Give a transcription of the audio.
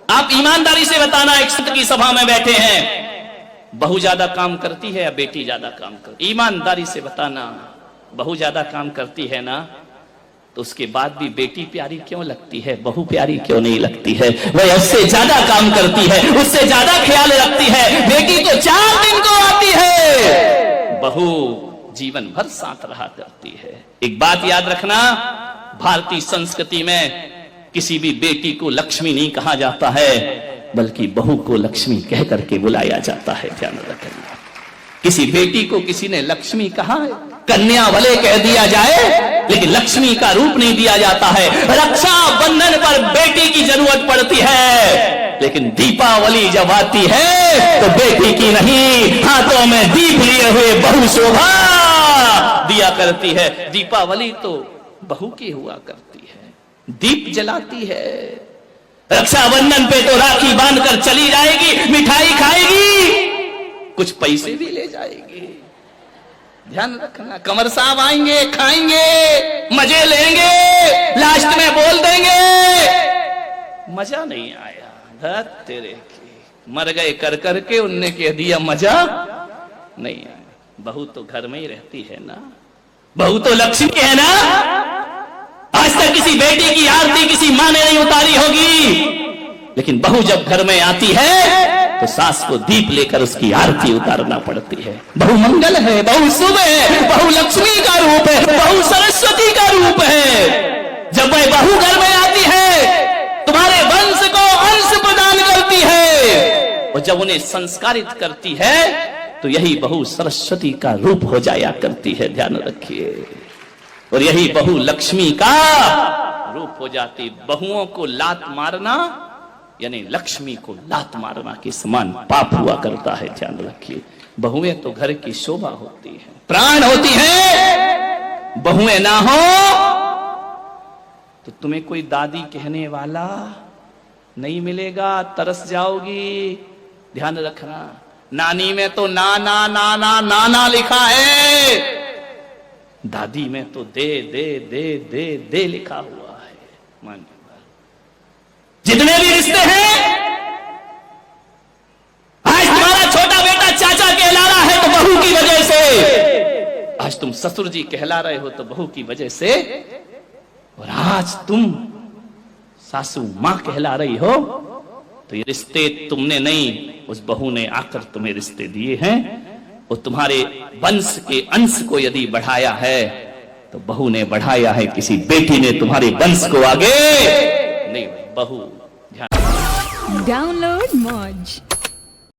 आप ईमानदारी से बताना, एक संत की सभा में बैठे हैं, बहू ज्यादा काम करती है या बेटी ज्यादा काम करती? ईमानदारी से बताना, बहू ज्यादा काम करती है ना, तो उसके बाद भी बेटी प्यारी क्यों लगती है, बहू प्यारी क्यों नहीं लगती है? वह उससे ज्यादा काम करती है, उससे ज्यादा ख्याल रखती है। बेटी तो 4 दिन को आती है, बहू जीवन भर साथ रहा करती है। एक बात याद रखना, भारतीय संस्कृति में किसी भी बेटी को लक्ष्मी नहीं कहा जाता है, बल्कि बहू को लक्ष्मी कह करके बुलाया जाता है। ध्यान रखना, किसी बेटी को किसी ने लक्ष्मी कहा है, कन्या भले कह दिया जाए, लेकिन लक्ष्मी का रूप नहीं दिया जाता है। रक्षा बंधन पर बेटी की जरूरत पड़ती है, लेकिन दीपावली जब आती है तो बेटी की नहीं, हाथों में दीप लिए हुए बहू शोभा दिया करती है। दीपावली तो बहू की हुआ करती है, दीप जलाती है। रक्षाबंधन पे तो राखी बांधकर चली जाएगी, मिठाई खाएगी, कुछ पैसे भी ले जाएगी। ध्यान रखना, कमर साहब आएंगे, खाएंगे, मजे लेंगे, लास्ट में बोल देंगे मजा नहीं आया, धत तेरे की, मर गए कर करके, उनने कह दिया मजा नहीं आया। बहू तो घर में ही रहती है ना, बहू तो लक्ष्मी है ना। आज तक किसी बेटी की आरती किसी माँ ने नहीं उतारी होगी, लेकिन बहू जब घर में आती है तो सास को दीप लेकर उसकी आरती उतारना पड़ती है। बहू मंगल है, बहू शुभ है, बहू लक्ष्मी का रूप है, बहू सरस्वती का रूप है। जब वह बहू घर में आती है, तुम्हारे वंश को अंश प्रदान करती है, और जब उन्हें संस्कारित करती है तो यही बहू सरस्वती का रूप हो जाया करती है। ध्यान रखिए, और यही बहू लक्ष्मी का रूप हो जाती। बहुओं को लात मारना यानी लक्ष्मी को लात मारना के समान पाप हुआ करता है। ध्यान रखिए, बहुएं तो घर की शोभा होती है, प्राण होती है। बहुएं ना हो तो तुम्हें कोई दादी कहने वाला नहीं मिलेगा, तरस जाओगी। ध्यान रखना, नानी में तो ना ना ना ना ना ना लिखा है, दादी में तो दे दे दे दे दे लिखा हुआ है। मान जितने भी रिश्ते हैं, आज तुम्हारा छोटा बेटा चाचा कहला रहा है तो बहू की वजह से, आज तुम ससुर जी कहला रहे हो तो बहू की वजह से, और आज तुम सासू मां कहला रही हो तो ये रिश्ते तुमने नहीं, उस बहू ने आकर तुम्हें रिश्ते दिए हैं। और तुम्हारे वंश के अंश को यदि बढ़ाया है तो बहू ने बढ़ाया है, किसी बेटी ने तुम्हारे वंश को आगे नहीं। बहू डाउनलोड मौज।